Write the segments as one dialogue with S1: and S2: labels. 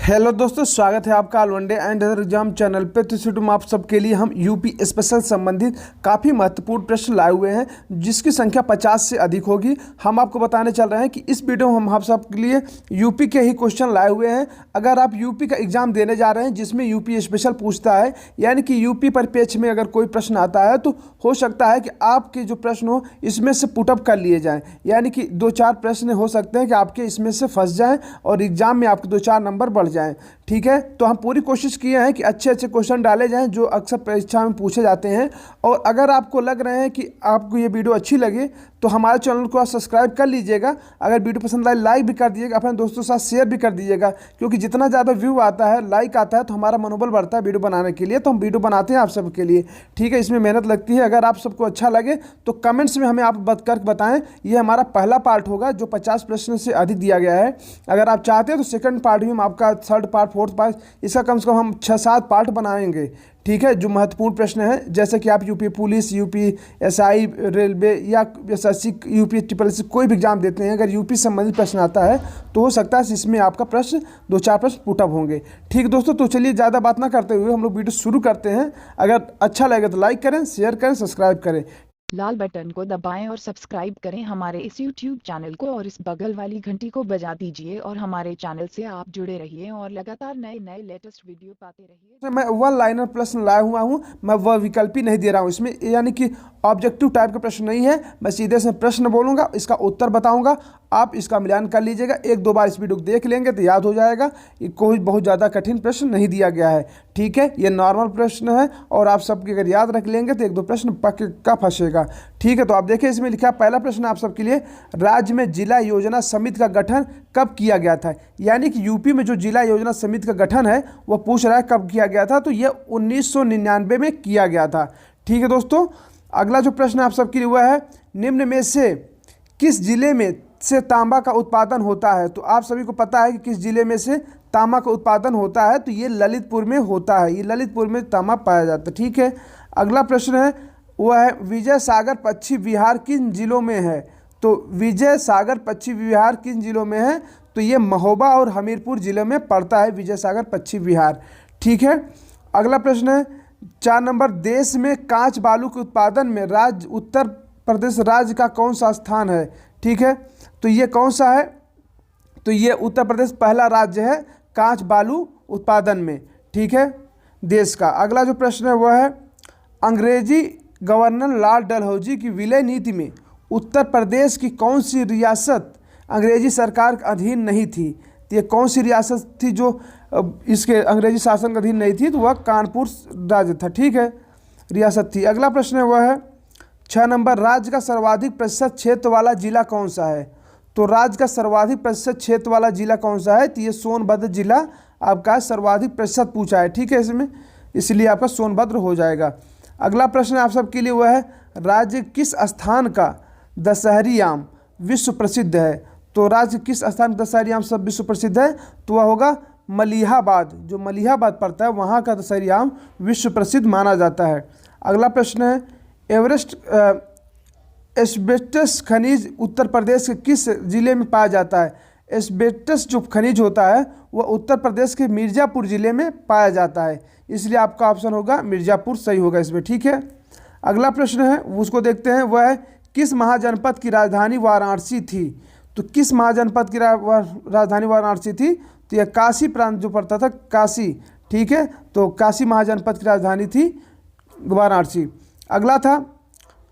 S1: Hello दोस्तों, स्वागत है आपका all one day and other exam channel पे। तो इस वीडियो में आप सबके लिए हम यूपी स्पेशल संबंधित काफ़ी महत्वपूर्ण प्रश्न लाए हुए हैं, जिसकी संख्या 50 से अधिक होगी। हम आपको बताने चल रहे हैं कि इस वीडियो में हम आप सबके लिए यूपी के ही क्वेश्चन लाए हुए हैं। अगर आप यूपी का एग्जाम देने जा रहे हैं जिसमें यूपी स्पेशल पूछता है, यानी कि यूपी परिप्रेक्ष्य में अगर कोई प्रश्न आता है तो हो सकता है कि आपके जो प्रश्न हो इसमें से पुटअप कर लिए जाएँ, यानी कि 2-4 प्रश्न हो सकते हैं कि आपके इसमें से फंस जाएँ और एग्जाम में आपके 2-4 नंबर बढ़ जाएं। ठीक है, तो हम पूरी कोशिश किए हैं कि अच्छे अच्छे क्वेश्चन डाले जाएं जो अक्सर परीक्षा में पूछे जाते हैं। और अगर आपको लग रहे हैं कि आपको ये वीडियो अच्छी लगे तो हमारे चैनल को आप सब्सक्राइब कर लीजिएगा। अगर वीडियो पसंद आए लाइक भी कर दीजिएगा, अपने दोस्तों के साथ शेयर भी कर दीजिएगा, क्योंकि जितना ज़्यादा व्यू आता है, लाइक आता है, तो हमारा मनोबल बढ़ता है वीडियो बनाने के लिए। तो हम वीडियो बनाते हैं आप सबके लिए। ठीक है, इसमें मेहनत लगती है। अगर आप सबको अच्छा लगे तो कमेंट्स में हमें आप करके बताएं। ये हमारा पहला पार्ट होगा जो 50 प्रश्न से अधिक दिया गया है। अगर आप चाहते हैं तो सेकंड पार्ट भी हम आपका थर्ड पार्ट, फोर्थ पार्ट, इसका कम से कम हम 6-7 पार्ट बनाएंगे। ठीक है, जो महत्वपूर्ण प्रश्न है, जैसे कि आप UP police, UP SI, railway या एसएससी, यूपी ट्रिपल कोई भी एग्जाम देते हैं, अगर यूपी संबंधित प्रश्न आता है तो हो सकता है इसमें आपका प्रश्न 2-4 प्रश्न पुटअप होंगे। ठीक दोस्तों, तो चलिए ज़्यादा बात ना करते हुए हम लोग वीडियो शुरू करते हैं। अगर अच्छा लगे तो लाइक करें, शेयर करें, सब्सक्राइब करें।
S2: लाल बटन को दबाएं और सब्सक्राइब करें हमारे इस YouTube चैनल को, और इस बगल वाली घंटी को बजा दीजिए और हमारे चैनल से आप जुड़े रहिए और लगातार नए नए लेटेस्ट वीडियो पाते रहिए।
S1: मैं वन लाइनर प्रश्न लाया हुआ हूँ, मैं वह विकल्पी नहीं दे रहा हूँ इसमें, यानी कि ऑब्जेक्टिव टाइप का प्रश्न नहीं है। मैं सीधे से प्रश्न बोलूँगा, इसका उत्तर बताऊँगा, आप इसका मिलान कर लीजिएगा। 1-2 बार इस वीडियो को देख लेंगे तो याद हो जाएगा। ये कोई बहुत ज़्यादा कठिन प्रश्न नहीं दिया गया है। ठीक है, ये नॉर्मल प्रश्न है और आप सबके अगर याद रख लेंगे तो 1-2 प्रश्न पक्का फंसेगा। ठीक है, तो आप देखिए इसमें लिखा है, पहला प्रश्न आप सबके लिए, राज्य में जिला योजना समिति का गठन कब किया गया था? यानी कि यूपी में जो जिला योजना समिति का गठन है वह पूछ रहा है कब किया गया था, तो यह 1999 में किया गया था। ठीक है दोस्तों, अगला जो प्रश्न आप सबके लिए हुआ है, निम्न में से किस जिले में से तांबा का उत्पादन होता है? तो आप सभी को पता है कि किस जिले में से तांबा का उत्पादन होता है, तो ये ललितपुर में होता है। ये ललितपुर में तांबा पाया जाता है। ठीक है, अगला प्रश्न है वह है, विजय सागर पश्चिम बिहार किन जिलों में है? तो विजय सागर पश्चिम बिहार किन जिलों में है? तो ये महोबा और हमीरपुर जिले में पड़ता है विजय सागर पश्चिम बिहार। ठीक है, अगला प्रश्न है 4 नंबर, देश में कांच बालू के उत्पादन में राज्य उत्तर प्रदेश राज्य का कौन सा स्थान है? ठीक है, तो ये कौन सा है? तो ये उत्तर प्रदेश पहला राज्य है कांच बालू उत्पादन में। ठीक है, देश का। अगला जो प्रश्न है वह है, अंग्रेजी गवर्नर लॉर्ड डलहौजी की विलय नीति में उत्तर प्रदेश की कौन सी रियासत अंग्रेजी सरकार के अधीन नहीं थी? तो ये कौन सी रियासत थी जो इसके अंग्रेजी शासन के अधीन नहीं थी? तो वह कानपुर राज्य था। ठीक है, रियासत थी। अगला प्रश्न है वह है 6 नंबर, राज्य का सर्वाधिक प्रतिशत क्षेत्र वाला जिला कौन सा है? तो राज्य का सर्वाधिक प्रतिशत क्षेत्र वाला जिला कौन सा है? तो ये सोनभद्र जिला आपका सर्वाधिक प्रतिशत पूछा है। ठीक है, इसमें इसलिए आपका सोनभद्र हो जाएगा। अगला प्रश्न आप सबके लिए वह है, राज्य किस स्थान का दशहरी आम विश्व प्रसिद्ध है? तो राज्य किस स्थान का दशहरी आम सब विश्व प्रसिद्ध है? तो वह होगा मलिहाबाद। जो मलिहाबाद पड़ता है वहाँ का दशहरी आम विश्व प्रसिद्ध माना जाता है। अगला प्रश्न है, एवरेस्ट एस्बेस्टस खनिज उत्तर प्रदेश के किस जिले में पाया जाता है? एस्बेस्टस जो खनिज होता है वह उत्तर प्रदेश के मिर्ज़ापुर जिले में पाया जाता है, इसलिए आपका ऑप्शन होगा मिर्ज़ापुर सही होगा इसमें। ठीक है, अगला प्रश्न है उसको देखते हैं, वह है, किस महाजनपद की राजधानी वाराणसी थी? तो किस महाजनपद की राजधानी वाराणसी थी? तो यह काशी प्रांत जो पड़ता था, काशी। ठीक है, तो काशी महाजनपद की राजधानी थी वाराणसी। अगला था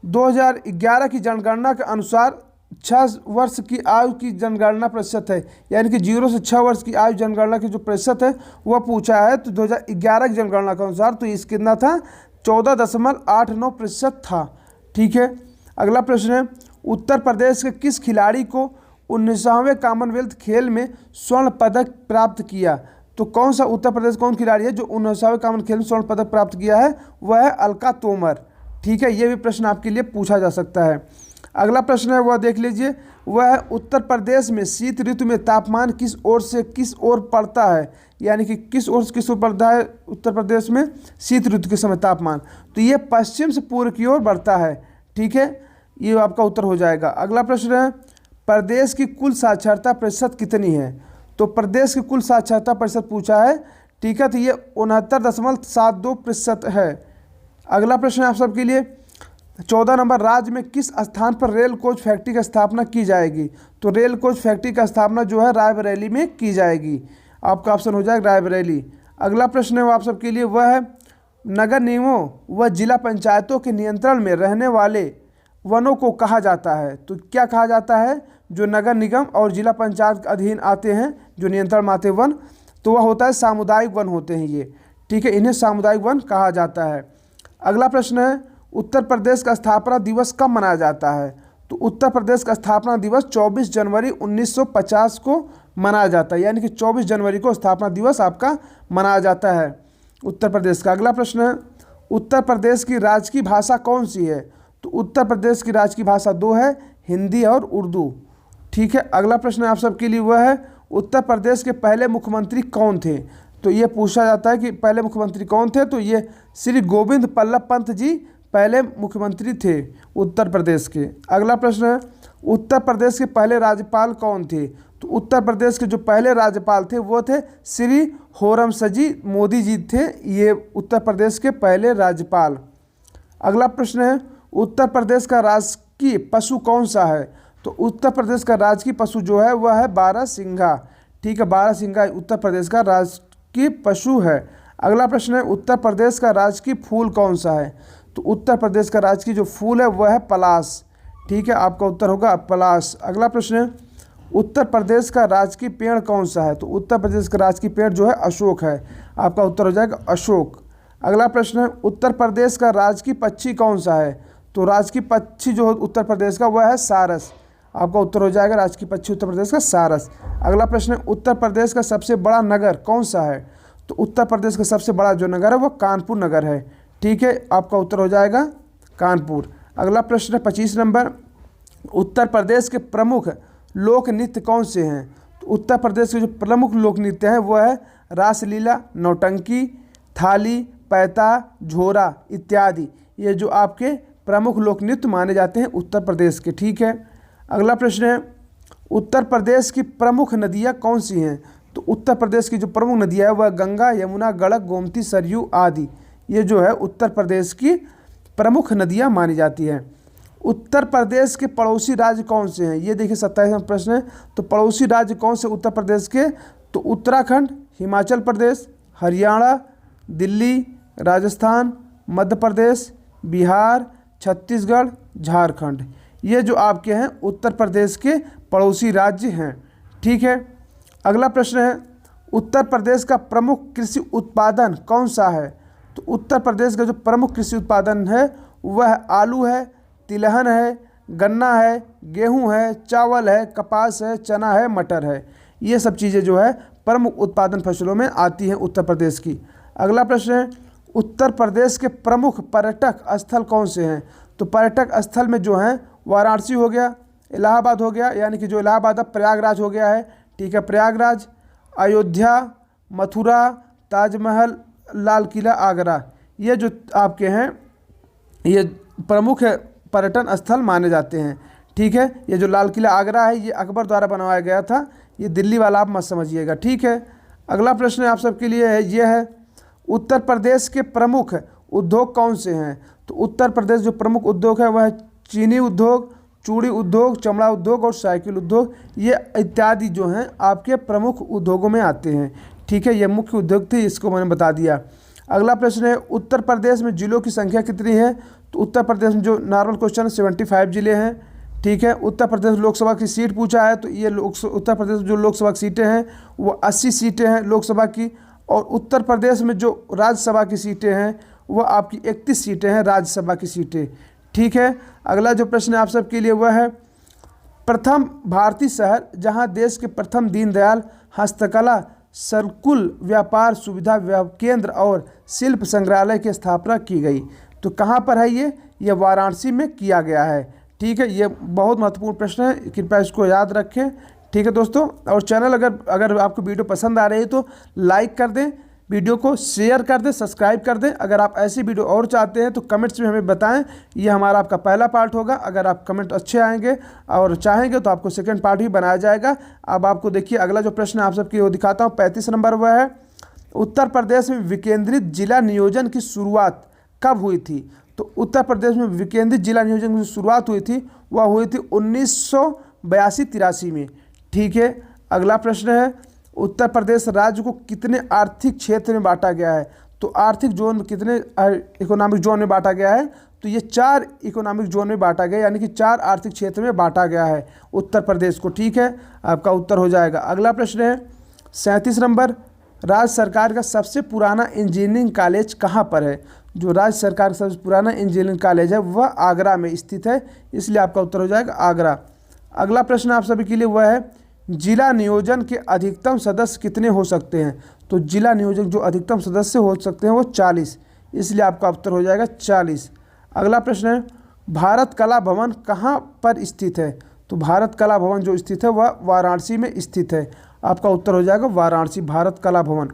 S1: 2011 की जनगणना के अनुसार 6 वर्ष की आयु की जनगणना प्रतिशत है, यानी कि 0 से 6 वर्ष की आयु जनगणना की जो प्रतिशत है वह पूछा है। तो 2011 की जनगणना के अनुसार तो इस कितना था, 14.89% था। ठीक है, अगला प्रश्न है, उत्तर प्रदेश के किस खिलाड़ी को 19वें कॉमनवेल्थ खेल में स्वर्ण पदक प्राप्त किया? तो कौन सा उत्तर प्रदेश कौन खिलाड़ी है जो 19वें कॉमनवेल्थ खेल में स्वर्ण पदक प्राप्त किया है? वह है अलका तोमर। ठीक है, ये भी प्रश्न आपके लिए पूछा जा सकता है। अगला प्रश्न है वह देख लीजिए, वह है, उत्तर प्रदेश में शीत ऋतु में तापमान किस ओर से किस ओर पड़ता है? यानी कि किस ओर से किस ओर बढ़ता है उत्तर प्रदेश में शीत ऋतु के समय तापमान? तो ये पश्चिम से पूर्व की ओर बढ़ता है। ठीक है, ये आपका उत्तर हो जाएगा। अगला प्रश्न है, प्रदेश की कुल साक्षरता प्रतिशत कितनी है? तो प्रदेश की कुल साक्षरता प्रतिशत पूछा है, ठीक है, तो ये 69.72% है। अगला प्रश्न है आप सबके लिए 14 नंबर, राज्य में किस स्थान पर रेल कोच फैक्ट्री की स्थापना की जाएगी? तो रेल कोच फैक्ट्री का स्थापना जो है रायबरेली में की जाएगी। आपका ऑप्शन हो जाएगा रायबरेली। अगला प्रश्न है वो आप सबके लिए वह है नगर निगमों व जिला पंचायतों के नियंत्रण में रहने वाले वनों को कहा जाता है। तो क्या कहा जाता है? जो नगर निगम और जिला पंचायत के अधीन आते हैं, जो नियंत्रण में आते हैं वन, तो वह होता है सामुदायिक वन होते हैं ये, ठीक है, इन्हें सामुदायिक वन कहा जाता है। अगला प्रश्न है उत्तर प्रदेश का स्थापना दिवस कब मनाया जाता है? तो उत्तर प्रदेश का स्थापना दिवस 24 जनवरी 1950 को मनाया जाता है, यानी कि 24 जनवरी को स्थापना दिवस आपका मनाया जाता है उत्तर प्रदेश का। अगला प्रश्न है उत्तर प्रदेश की राजकीय भाषा कौन सी है? तो उत्तर प्रदेश की राजकीय भाषा 2 है, हिंदी और उर्दू, ठीक है। अगला प्रश्न आप सबके लिए वह है उत्तर प्रदेश के पहले मुख्यमंत्री कौन थे? तो ये पूछा जाता है कि पहले मुख्यमंत्री कौन थे? तो ये श्री गोविंद बल्लभ पंत जी पहले मुख्यमंत्री थे उत्तर प्रदेश के। अगला प्रश्न है उत्तर प्रदेश के पहले राज्यपाल कौन थे? तो उत्तर प्रदेश के जो पहले राज्यपाल थे वो थे श्री होरमसजी मोदी जी थे, ये उत्तर प्रदेश के पहले राज्यपाल। अगला प्रश्न है उत्तर प्रदेश का राजकीय पशु कौन सा है? तो उत्तर प्रदेश का राजकीय पशु जो है वह है बारहसिंघा, ठीक है, बारहसिंघा उत्तर प्रदेश का राजकीय पशु है। अगला प्रश्न है उत्तर प्रदेश का राजकीय फूल कौन सा है? तो उत्तर प्रदेश का राजकीय जो फूल है वह है पलाश, ठीक है, आपका उत्तर होगा पलाश। अगला प्रश्न है उत्तर प्रदेश का राजकीय पेड़ कौन सा है? तो उत्तर प्रदेश का राजकीय पेड़ जो है अशोक है, आपका उत्तर हो जाएगा अशोक। अगला प्रश्न है उत्तर प्रदेश का राजकीय पक्षी कौन सा है? तो राजकीय पक्षी जो उत्तर प्रदेश का वह है सारस, आपका उत्तर हो जाएगा राजकीय पक्षी उत्तर प्रदेश का सारस। अगला प्रश्न है उत्तर प्रदेश का सबसे बड़ा नगर कौन सा है? तो उत्तर प्रदेश का सबसे बड़ा जो नगर है वो कानपुर नगर है, ठीक है, आपका उत्तर हो जाएगा कानपुर। अगला प्रश्न है 25 नंबर, उत्तर प्रदेश के प्रमुख लोक नृत्य कौन से हैं? तो उत्तर प्रदेश के जो प्रमुख लोक नृत्य हैं वो है रासलीला, नौटंकी, थाली, पैता, झोरा इत्यादि, ये जो आपके प्रमुख लोक नृत्य माने जाते हैं उत्तर प्रदेश के, ठीक है। अगला प्रश्न है उत्तर प्रदेश की प्रमुख नदियाँ कौन सी हैं? तो उत्तर प्रदेश की जो प्रमुख नदियाँ है वह गंगा, यमुना, गंडक, गोमती, सरयू आदि, ये जो है उत्तर प्रदेश की प्रमुख नदियाँ मानी जाती हैं। उत्तर प्रदेश के पड़ोसी राज्य कौन से हैं? ये देखिए 27वां प्रश्न है, तो पड़ोसी राज्य कौन से उत्तर प्रदेश के? तो उत्तराखंड, हिमाचल प्रदेश, हरियाणा, दिल्ली, राजस्थान, मध्य प्रदेश, बिहार, छत्तीसगढ़, झारखंड, ये जो आपके हैं उत्तर प्रदेश के पड़ोसी राज्य हैं, ठीक है। अगला प्रश्न है उत्तर प्रदेश का प्रमुख कृषि उत्पादन कौन सा है? तो उत्तर प्रदेश का जो प्रमुख कृषि उत्पादन है वह आलू है, तिलहन है, गन्ना है, गेहूं है, चावल है, कपास है, चना है, मटर है, ये सब चीज़ें जो है प्रमुख उत्पादन फसलों में आती हैं उत्तर प्रदेश की। अगला प्रश्न है उत्तर प्रदेश के प्रमुख पर्यटक स्थल कौन से हैं? तो पर्यटक स्थल में जो हैं वाराणसी हो गया, इलाहाबाद हो गया, यानी कि जो इलाहाबाद अब प्रयागराज हो गया है, ठीक है, प्रयागराज, अयोध्या, मथुरा, ताजमहल, लाल किला, आगरा, ये जो आपके हैं ये प्रमुख पर्यटन स्थल माने जाते हैं, ठीक है। ये जो लाल किला आगरा है ये अकबर द्वारा बनवाया गया था, ये दिल्ली वाला आप मत समझिएगा, ठीक है। अगला प्रश्न आप सबके लिए है ये है उत्तर प्रदेश के प्रमुख उद्योग कौन से हैं? तो उत्तर प्रदेश जो प्रमुख उद्योग है वह है चीनी उद्योग, चूड़ी उद्योग, चमड़ा उद्योग और साइकिल उद्योग, ये इत्यादि जो हैं आपके प्रमुख उद्योगों में आते हैं, ठीक है, ये मुख्य उद्योग थे, इसको मैंने बता दिया। अगला प्रश्न है उत्तर प्रदेश में जिलों की संख्या कितनी है? तो उत्तर प्रदेश में जो नॉर्मल क्वेश्चन 75 जिले हैं, ठीक है। उत्तर प्रदेश लोकसभा की सीट पूछा है, तो ये उत्तर प्रदेश जो लोकसभा की सीटें हैं वो 80 सीटें हैं लोकसभा की, और उत्तर प्रदेश में जो राज्यसभा की सीटें हैं वह आपकी 31 सीटें हैं राज्यसभा की सीटें, ठीक है। अगला जो प्रश्न है आप सबके लिए वह है प्रथम भारतीय शहर जहां देश के प्रथम दीनदयाल हस्तकला सर्कुल व्यापार सुविधा केंद्र और शिल्प संग्रहालय की स्थापना की गई, तो कहाँ पर है ये वाराणसी में किया गया है, ठीक है। ये बहुत महत्वपूर्ण प्रश्न है, कृपया इसको याद रखें, ठीक है दोस्तों। और चैनल अगर आपको वीडियो पसंद आ रही है तो लाइक कर दें, वीडियो को शेयर कर दें, सब्सक्राइब कर दें। अगर आप ऐसी वीडियो और चाहते हैं तो कमेंट्स में हमें बताएं। ये हमारा आपका पहला पार्ट होगा। अगर आप कमेंट अच्छे आएंगे और चाहेंगे तो आपको सेकंड पार्ट भी बनाया जाएगा। अब आपको देखिए अगला जो प्रश्न आप सबकी वो दिखाता हूँ। 35 नंबर वह है, उत्तर प्रदेश में विकेंद्रित जिला नियोजन की शुरुआत कब हुई थी? तो उत्तर प्रदेश में विकेंद्रित जिला नियोजन की शुरुआत हुई थी, वह हुई थी 1982-83 में। ठीक है, अगला प्रश्न है, उत्तर प्रदेश राज्य को कितने आर्थिक क्षेत्र में बांटा गया है? तो आर्थिक जोन में कितने इकोनॉमिक जोन में बांटा गया है? तो ये 4 इकोनॉमिक जोन में बांटा गया, यानी कि 4 आर्थिक क्षेत्र में बांटा गया है उत्तर प्रदेश को। ठीक है, आपका उत्तर हो जाएगा। अगला प्रश्न है 37 नंबर, राज्य सरकार का सबसे पुराना इंजीनियरिंग कॉलेज कहाँ पर है? जो राज्य सरकार का सबसे पुराना इंजीनियरिंग कॉलेज है वह आगरा में स्थित है, इसलिए आपका उत्तर हो जाएगा आगरा। अगला प्रश्न आप सभी के लिए वह है, जिला नियोजन के अधिकतम सदस्य कितने हो सकते हैं? तो जिला नियोजन जो अधिकतम सदस्य हो सकते हैं वो 40, इसलिए आपका उत्तर हो जाएगा 40। अगला प्रश्न है, भारत कला भवन कहाँ पर स्थित है? तो भारत कला भवन जो स्थित है वह वाराणसी में स्थित है, आपका उत्तर हो जाएगा वाराणसी, भारत कला भवन।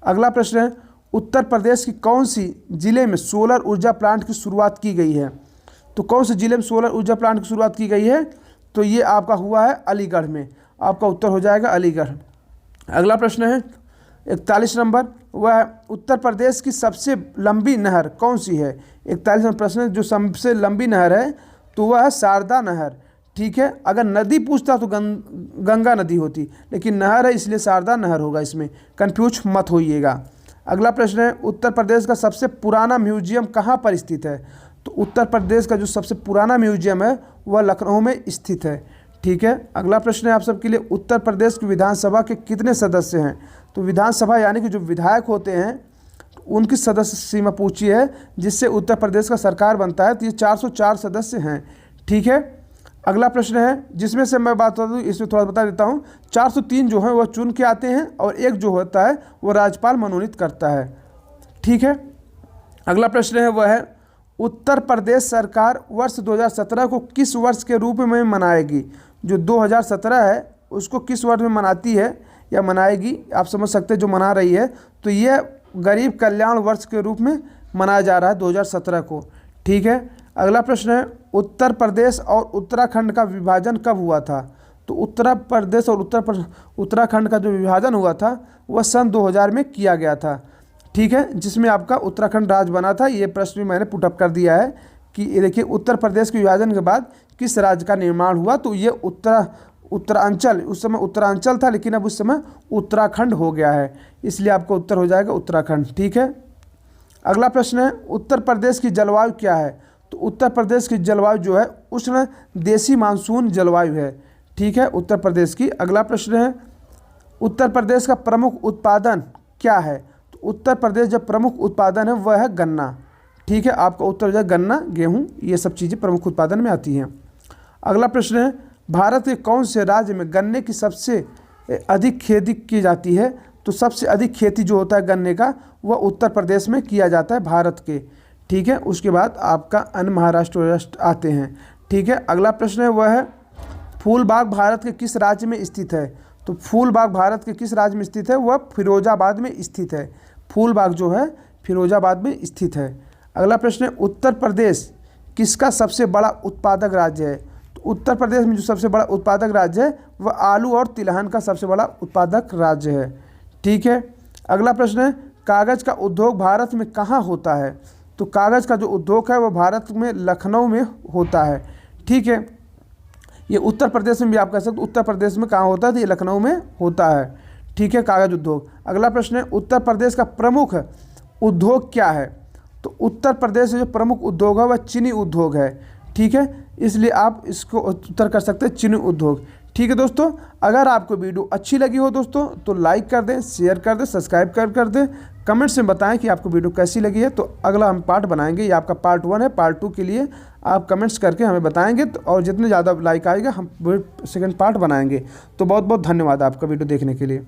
S1: अगला प्रश्न है, उत्तर प्रदेश की कौन सी जिले में सोलर ऊर्जा प्लांट की शुरुआत की गई है? तो कौन से जिले में सोलर ऊर्जा प्लांट की शुरुआत की गई है? तो ये आपका हुआ है अलीगढ़ में, आपका उत्तर हो जाएगा अलीगढ़। अगला प्रश्न है 41 नंबर, वह उत्तर प्रदेश की सबसे लंबी नहर कौन सी है? 41 नंबर प्रश्न है, जो सबसे लंबी नहर है तो वह है शारदा नहर। ठीक है, अगर नदी पूछता तो गंगा नदी होती, लेकिन नहर है इसलिए शारदा नहर होगा, इसमें कन्फ्यूज मत होइएगा। अगला प्रश्न है, उत्तर प्रदेश का सबसे पुराना म्यूजियम कहाँ पर स्थित है? तो उत्तर प्रदेश का जो सबसे पुराना म्यूजियम है वह लखनऊ में स्थित है। ठीक है, अगला प्रश्न है आप सबके लिए, उत्तर प्रदेश की विधानसभा के कितने सदस्य हैं? तो विधानसभा यानी कि जो विधायक होते हैं उनकी सदस्य सीमा पूछी है, जिससे उत्तर प्रदेश का सरकार बनता है, तो ये 404 सदस्य हैं। ठीक है, अगला प्रश्न है, जिसमें से मैं बात करूँ इसमें थोड़ा बता देता हूँ। 403 जो है वह चुन के आते हैं और एक जो होता है वह राज्यपाल मनोनीत करता है। ठीक है, अगला प्रश्न है वह है, उत्तर प्रदेश सरकार वर्ष 2017 को किस वर्ष के रूप में मनाएगी? जो 2017 है उसको किस वर्ष में मनाती है या मनाएगी, आप समझ सकते हैं जो मना रही है, तो यह गरीब कल्याण वर्ष के रूप में मनाया जा रहा है 2017 को। ठीक है, अगला प्रश्न है, उत्तर प्रदेश और उत्तराखंड का विभाजन कब हुआ था? तो उत्तर प्रदेश और उत्तराखंड का जो विभाजन हुआ था वह सन 2000 में किया गया था। ठीक है, जिसमें आपका उत्तराखंड राज्य बना था। ये प्रश्न भी मैंने पुटअप कर दिया है कि ये देखिए, उत्तर प्रदेश के विभाजन के बाद किस राज्य का निर्माण हुआ? तो ये उत्तरांचल, उस समय उत्तरांचल था लेकिन अब उस समय उत्तराखंड हो गया है, इसलिए आपको उत्तर हो जाएगा उत्तराखंड। ठीक है, अगला प्रश्न है, उत्तर प्रदेश की जलवायु क्या है? तो उत्तर प्रदेश की जलवायु जो है उष्ण देशी मानसून जलवायु है। ठीक है, उत्तर प्रदेश की। अगला प्रश्न है, उत्तर प्रदेश का प्रमुख उत्पादन क्या है? तो उत्तर प्रदेश जो प्रमुख उत्पादन है वह है गन्ना। ठीक है, आपका उत्तर हो जाएगा गन्ना, गेहूँ, ये सब चीज़ें प्रमुख उत्पादन में आती हैं। अगला प्रश्न है, भारत के कौन से राज्य में गन्ने की सबसे अधिक खेती की जाती है? तो सबसे अधिक खेती जो होता है गन्ने का वह उत्तर प्रदेश में किया जाता है भारत के। ठीक है, उसके बाद आपका अन्य महाराष्ट्र आते हैं। ठीक है, अगला प्रश्न है वह है, फूलबाग भारत के किस राज्य में स्थित है? तो फूलबाग भारत के किस राज्य में स्थित है? वह फिरोजाबाद में स्थित है। फूलबाग जो है फिरोजाबाद में स्थित है। अगला प्रश्न है, उत्तर प्रदेश किसका सबसे बड़ा उत्पादक राज्य है? तो उत्तर प्रदेश में जो सबसे बड़ा उत्पादक राज्य है वह आलू और तिलहन का सबसे बड़ा उत्पादक राज्य है। ठीक है, अगला प्रश्न है, कागज़ का उद्योग भारत में कहाँ होता है? तो कागज़ का जो उद्योग है वह भारत में लखनऊ में होता है। ठीक है, ये उत्तर प्रदेश में भी आप कह सकते हो, उत्तर प्रदेश में कहाँ होता है? तो ये लखनऊ में होता है। ठीक है, कागज़ उद्योग। अगला प्रश्न है, उत्तर प्रदेश का प्रमुख उद्योग क्या है? तो उत्तर प्रदेश में जो प्रमुख उद्योग है वह चीनी उद्योग है। ठीक है, इसलिए आप इसको उत्तर कर सकते हैं चीनी उद्योग। ठीक है दोस्तों, अगर आपको वीडियो अच्छी लगी हो दोस्तों तो लाइक कर दें, शेयर कर दें, सब्सक्राइब कर दें, कमेंट्स में बताएं कि आपको वीडियो कैसी लगी है। तो अगला हम पार्ट बनाएंगे, ये आपका पार्ट 1 है। पार्ट 2 के लिए आप कमेंट्स करके हमें बताएंगे तो, और जितने ज़्यादा लाइक आएगा हम सेकंड पार्ट बनाएंगे। तो बहुत बहुत धन्यवाद आपका वीडियो देखने के लिए।